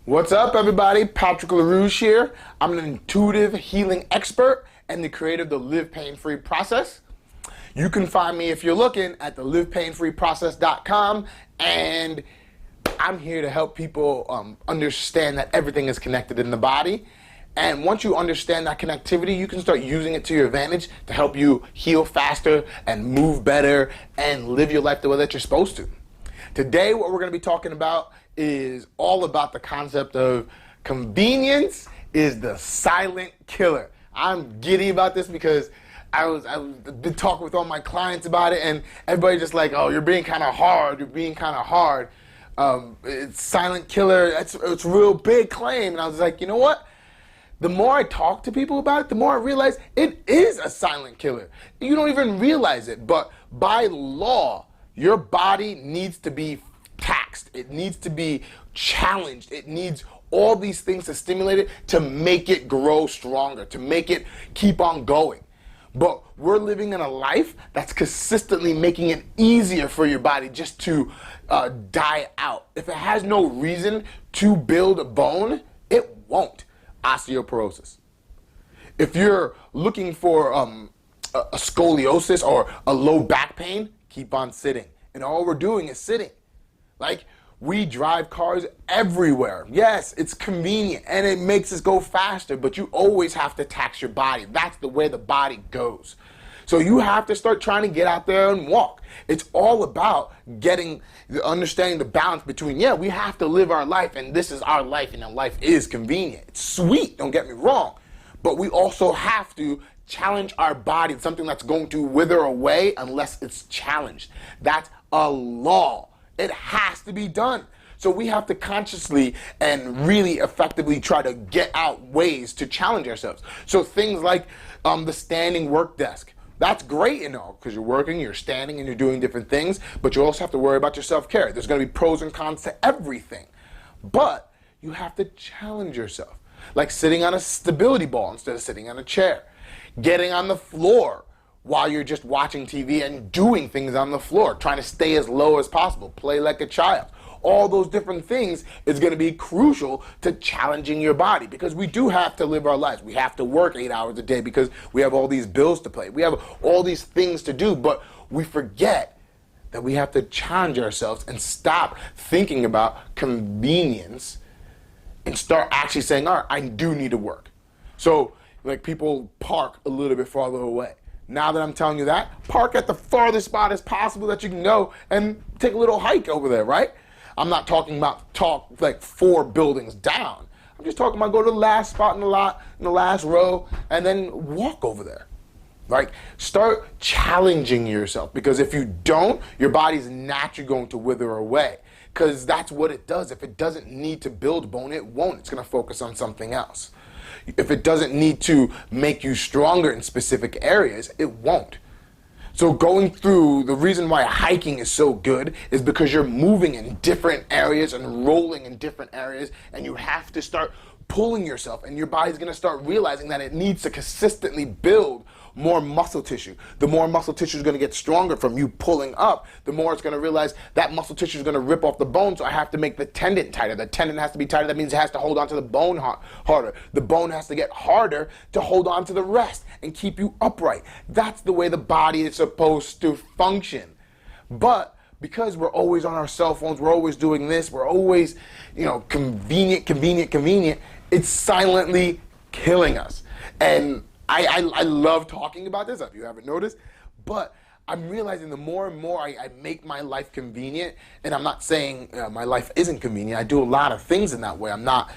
What's up, everybody? Patrick LaRouche here. I'm an intuitive healing expert and the creator of the Live Pain Free Process. You can find me if you're looking at the livepainfreeprocess.com, and I'm here to help people understand that everything is connected in the body. And once you understand that connectivity, you can start using it to your advantage to help you heal faster and move better and live your life the way that you're supposed to. Today, what we're going to be talking about is all about the concept of convenience is the silent killer. I'm giddy about this because I've been talking with all my clients about it, and everybody just like, oh, you're being kind of hard. You're being kind of hard. It's silent killer. It's a real big claim. And I was like, you know what? The more I talk to people about it, the more I realize it is a silent killer. You don't even realize it, but by law, your body needs to be taxed. It needs to be challenged. It needs all these things to stimulate it to make it grow stronger, to make it keep on going. But we're living in a life that's consistently making it easier for your body just to die out. If it has no reason to build a bone, it won't. Osteoporosis. If you're looking for a scoliosis or a low back pain, keep on sitting. And all we're doing is sitting. Like, we drive cars everywhere. Yes, it's convenient and it makes us go faster, but you always have to tax your body. That's the way the body goes. So you have to start trying to get out there and walk. It's all about understanding the balance between, yeah, we have to live our life and this is our life and our life is convenient. It's sweet, don't get me wrong, but we also have to challenge our body. It's something that's going to wither away unless it's challenged. That's a law. It has to be done. So we have to consciously and really effectively try to get out ways to challenge ourselves. So things like the standing work desk. That's great and all, because you're working, you're standing, and you're doing different things, but you also have to worry about your self-care. There's going to be pros and cons to everything. But you have to challenge yourself. Like sitting on a stability ball instead of sitting on a chair. Getting on the floor while you're just watching TV and doing things on the floor, trying to stay as low as possible, play like a child. All those different things is going to be crucial to challenging your body, because we do have to live our lives. We have to work 8 hours a day because we have all these bills to pay. We have all these things to do, but we forget that we have to challenge ourselves and stop thinking about convenience and start actually saying, all right, I do need to work. So like people park a little bit farther away. Now that I'm telling you that, park at the farthest spot as possible that you can go and take a little hike over there, right? I'm not talking about like 4 buildings down. I'm just talking about go to the last spot in the lot, in the last row, and then walk over there. Like, start challenging yourself, because if you don't, your body's naturally going to wither away, because that's what it does. If it doesn't need to build bone, it won't. It's going to focus on something else. If it doesn't need to make you stronger in specific areas, it won't. So going through, the reason why hiking is so good is because you're moving in different areas and rolling in different areas, and you have to start pulling yourself, and your body's going to start realizing that it needs to consistently build more muscle tissue. The more muscle tissue is going to get stronger from you pulling up, the more it's going to realize that muscle tissue is going to rip off the bone, so I have to make the tendon tighter. The tendon has to be tighter. That means it has to hold on to the bone harder. The bone has to get harder to hold on to the rest and keep you upright. That's the way the body is supposed to function. But because we're always on our cell phones, we're always doing this, we're always, convenient, it's silently killing us. And I love talking about this, if you haven't noticed, but I'm realizing the more and more I make my life convenient, and I'm not saying my life isn't convenient. I do a lot of things in that way. I'm not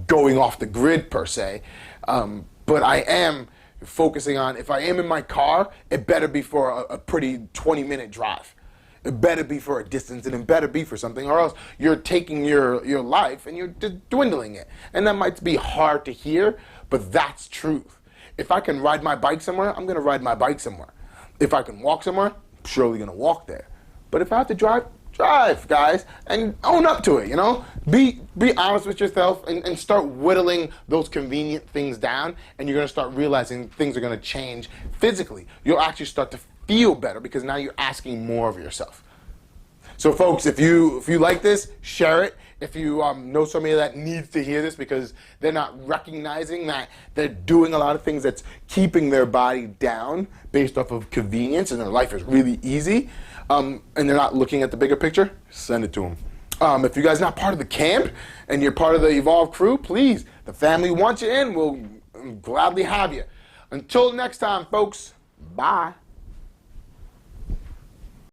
going off the grid per se, but I am focusing on, if I am in my car, it better be for a pretty 20-minute drive. It better be for a distance, and it better be for something, or else you're taking your life and you're dwindling it. And that might be hard to hear, but that's truth. If I can ride my bike somewhere, I'm going to ride my bike somewhere. If I can walk somewhere, I'm surely going to walk there. But if I have to drive, guys, and own up to it, Be honest with yourself and start whittling those convenient things down, and you're going to start realizing things are going to change physically. You'll actually start to feel better because now you're asking more of yourself. So folks, if you like this, share it. if you know somebody that needs to hear this because they're not recognizing that they're doing a lot of things that's keeping their body down based off of convenience and their life is really easy, and they're not looking at the bigger picture, send it to them. If you guys are not part of the camp and you're part of the Evolve crew, please, the family wants you in. We'll gladly have you. Until next time, folks, bye.